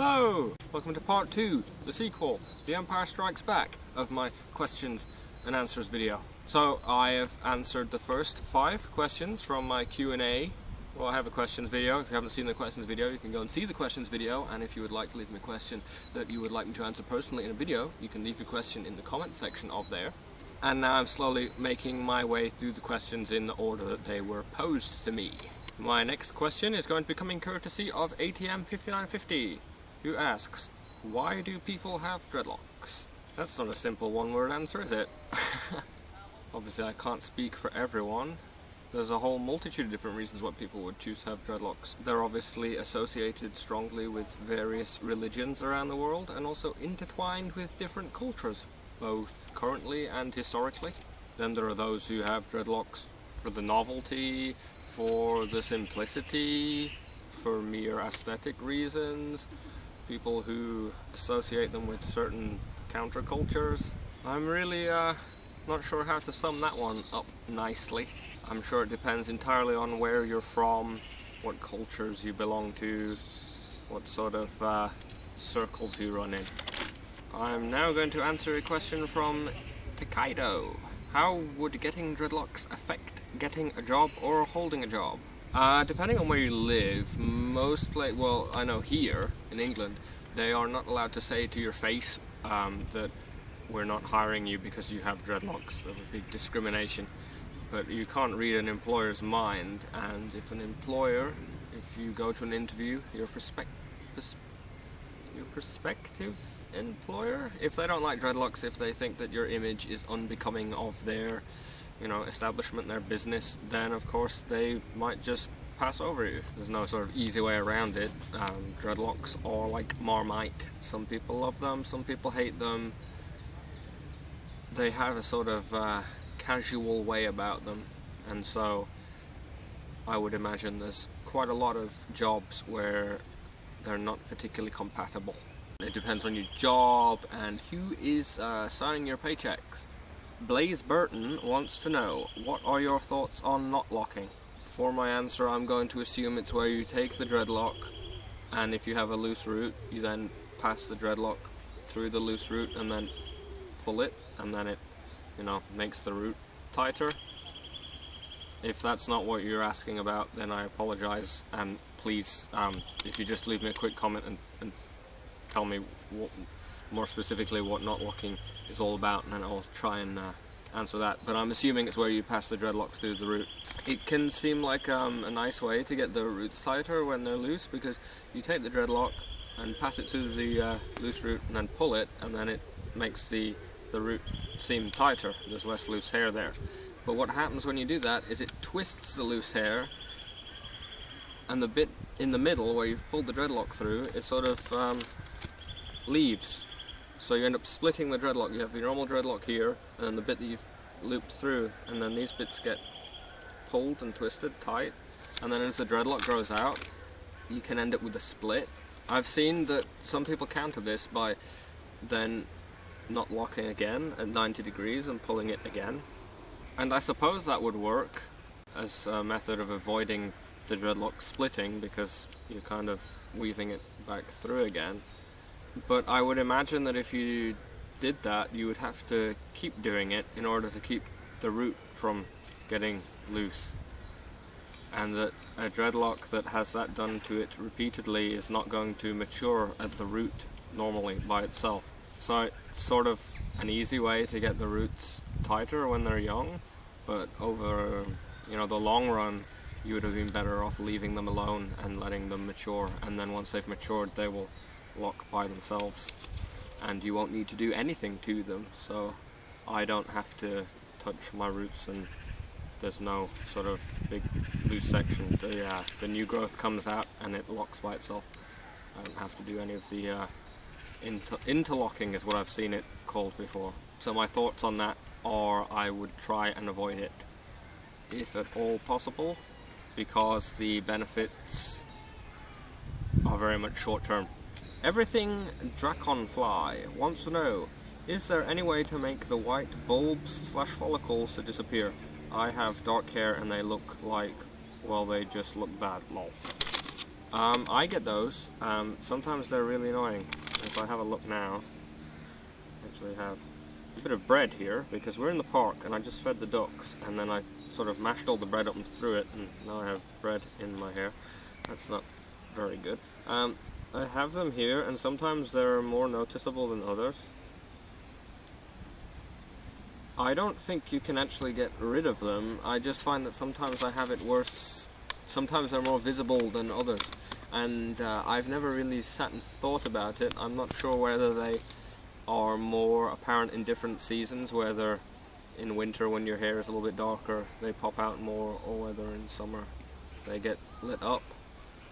Hello! Welcome to part 2, the sequel, The Empire Strikes Back, of my questions and answers video. So I have answered the first 5 questions from my Q&A. Well, I have a questions video. If you haven't seen the questions video, you can go and see the questions video, and if you would like to leave me a question that you would like me to answer personally in a video, you can leave your question in the comment section of there. And now I'm slowly making my way through the questions in the order that they were posed to me. My next question is going to be coming courtesy of ATM5950, who asks, why do people have dreadlocks? That's not a simple one-word answer, is it? Obviously I can't speak for everyone. There's a whole multitude of different reasons why people would choose to have dreadlocks. They're obviously associated strongly with various religions around the world, and also intertwined with different cultures, both currently and historically. Then there are those who have dreadlocks for the novelty, for the simplicity, for mere aesthetic reasons, people who associate them with certain countercultures. I'm really not sure how to sum that one up nicely. I'm sure it depends entirely on where you're from, what cultures you belong to, what sort of circles you run in. I'm now going to answer a question from Takiado. How would getting dreadlocks affect getting a job or holding a job? Depending on where you live, well, I know here in England, they are not allowed to say to your face that we're not hiring you because you have dreadlocks. That would be discrimination. But you can't read an employer's mind, and if you go to an interview, your prospective employer, if they don't like dreadlocks, if they think that your image is unbecoming of their, establishment, their business, then of course they might just pass over you. There's no sort of easy way around it. Dreadlocks are like Marmite. Some people love them, some people hate them. They have a sort of casual way about them, and so I would imagine there's quite a lot of jobs where they're not particularly compatible. It depends on your job and who is signing your paychecks. Blaze Burton wants to know, what are your thoughts on knot locking? For my answer, I'm going to assume it's where you take the dreadlock, and if you have a loose root, you then pass the dreadlock through the loose root and then pull it, and then it, makes the root tighter. If that's not what you're asking about, then I apologize, and please, if you just leave me a quick comment and tell me more specifically what knot locking is all about, and then I'll try and answer that. But I'm assuming it's where you pass the dreadlock through the root. It can seem like a nice way to get the roots tighter when they're loose, because you take the dreadlock and pass it through the loose root and then pull it, and then it makes the root seem tighter. There's less loose hair there. But what happens when you do that is it twists the loose hair, and the bit in the middle where you've pulled the dreadlock through, it sort of leaves. So you end up splitting the dreadlock. You have your normal dreadlock here, and then the bit that you've looped through, and then these bits get pulled and twisted tight, and then as the dreadlock grows out, you can end up with a split. I've seen that some people counter this by then not locking again at 90 degrees and pulling it again. And I suppose that would work as a method of avoiding the dreadlock splitting, because you're kind of weaving it back through again. But I would imagine that if you did that, you would have to keep doing it in order to keep the root from getting loose. And that a dreadlock that has that done to it repeatedly is not going to mature at the root normally by itself. So it's sort of an easy way to get the roots tighter when they're young, but over the long run, you would have been better off leaving them alone and letting them mature, and then once they've matured they will lock by themselves, and you won't need to do anything to them, so I don't have to touch my roots, and there's no sort of big loose section. The new growth comes out and it locks by itself. I don't have to do any of the interlocking is what I've seen it called before. So my thoughts on that are I would try and avoid it if at all possible, because the benefits are very much short term. EverythingDrakonfly wants to know, is there any way to make the white bulbs/follicles to disappear? I have dark hair and they look like, well, they just look bad, lol. I get those. Sometimes they're really annoying. If I have a look now, I actually have a bit of bread here because we're in the park and I just fed the ducks and then I sort of mashed all the bread up and threw it and now I have bread in my hair. That's not very good. I have them here and sometimes they're more noticeable than others. I don't think you can actually get rid of them. I just find that sometimes I have it worse. Sometimes they're more visible than others. And I've never really sat and thought about it. I'm not sure whether they are more apparent in different seasons, whether in winter when your hair is a little bit darker they pop out more, or whether in summer they get lit up.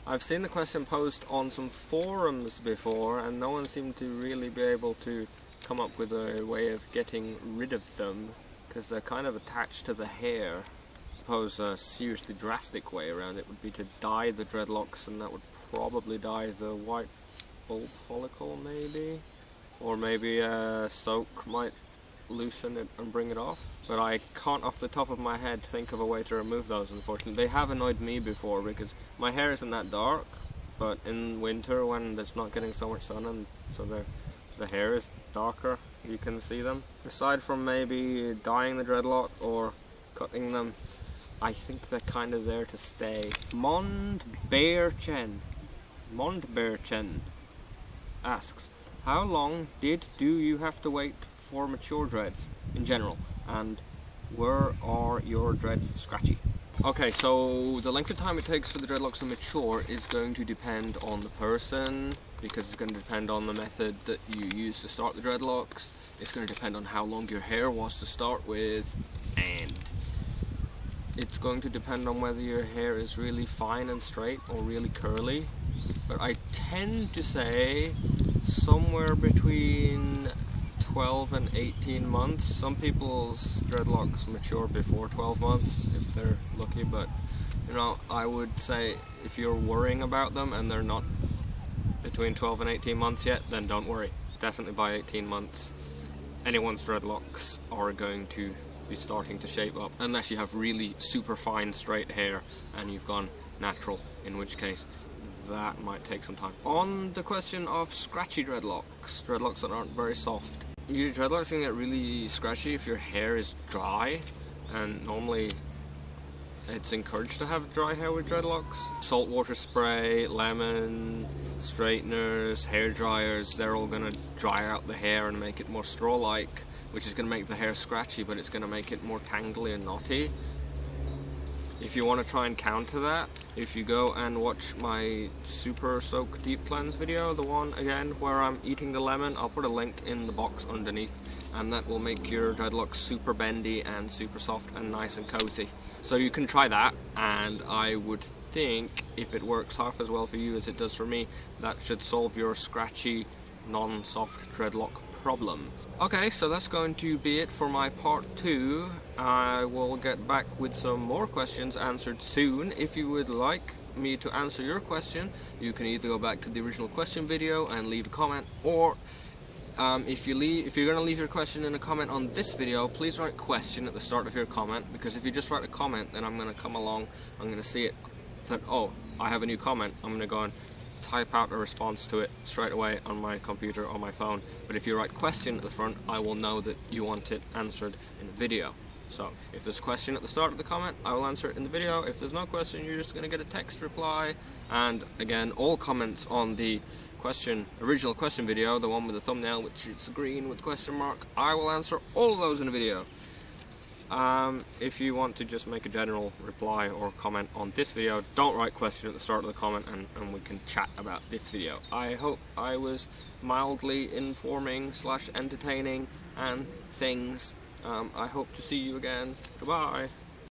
I've seen the question posed on some forums before and no one seemed to really be able to come up with a way of getting rid of them because they're kind of attached to the hair. I suppose a seriously drastic way around it would be to dye the dreadlocks, and that would probably dye the white bulb follicle maybe, or maybe a soak might loosen it and bring it off, but I can't off the top of my head think of a way to remove those, unfortunately. They have annoyed me before because my hair isn't that dark, but in winter when it's not getting so much sun and so the hair is darker, you can see them. Aside from maybe dyeing the dreadlock or cutting them, I think they're kind of there to stay. Mondbearchen asks, how long do you have to wait for mature dreads in general, and where are your dreads scratchy? Okay, so the length of time it takes for the dreadlocks to mature is going to depend on the person, because it's going to depend on the method that you use to start the dreadlocks. It's going to depend on how long your hair was to start with, and it's going to depend on whether your hair is really fine and straight or really curly. But I tend to say somewhere between 12 and 18 months. Some people's dreadlocks mature before 12 months if they're lucky, but you know, I would say if you're worrying about them and they're not between 12 and 18 months yet, then don't worry. Definitely by 18 months anyone's dreadlocks are going to be starting to shape up, unless you have really super fine straight hair and you've gone natural, in which case that might take some time. On the question of scratchy dreadlocks that aren't very soft, your dreadlocks can get really scratchy if your hair is dry, and normally it's encouraged to have dry hair with dreadlocks. Saltwater spray, lemon, straighteners, hair dryers, they're all going to dry out the hair and make it more straw-like, which is going to make the hair scratchy, but it's going to make it more tangly and knotty. If you want to try and counter that, if you go and watch my Super Soak Deep Cleanse video, the one again where I'm eating the lemon, I'll put a link in the box underneath, and that will make your dreadlocks super bendy and super soft and nice and cozy. So you can try that, and I would think if it works half as well for you as it does for me, that should solve your scratchy, non-soft dreadlock problem. Okay, so that's going to be it for my part 2. I will get back with some more questions answered soon. If you would like me to answer your question, you can either go back to the original question video and leave a comment, or if you're going to leave your question in a comment on this video, please write question at the start of your comment, because if you just write a comment, then I'm going to come along, I'm going to see it, that, oh, I have a new comment, I'm going to go and type out a response to it straight away on my computer or my phone. But if you write question at the front, I will know that you want it answered in the video. So if there's a question at the start of the comment, I will answer it in the video. If there's no question, you're just going to get a text reply. And again, all comments on the original question video, the one with the thumbnail which is green with question mark, I will answer all of those in a video. If you want to just make a general reply or comment on this video, don't write question at the start of the comment, and we can chat about this video. I hope I was mildly informing / entertaining and things. I hope to see you again. Goodbye.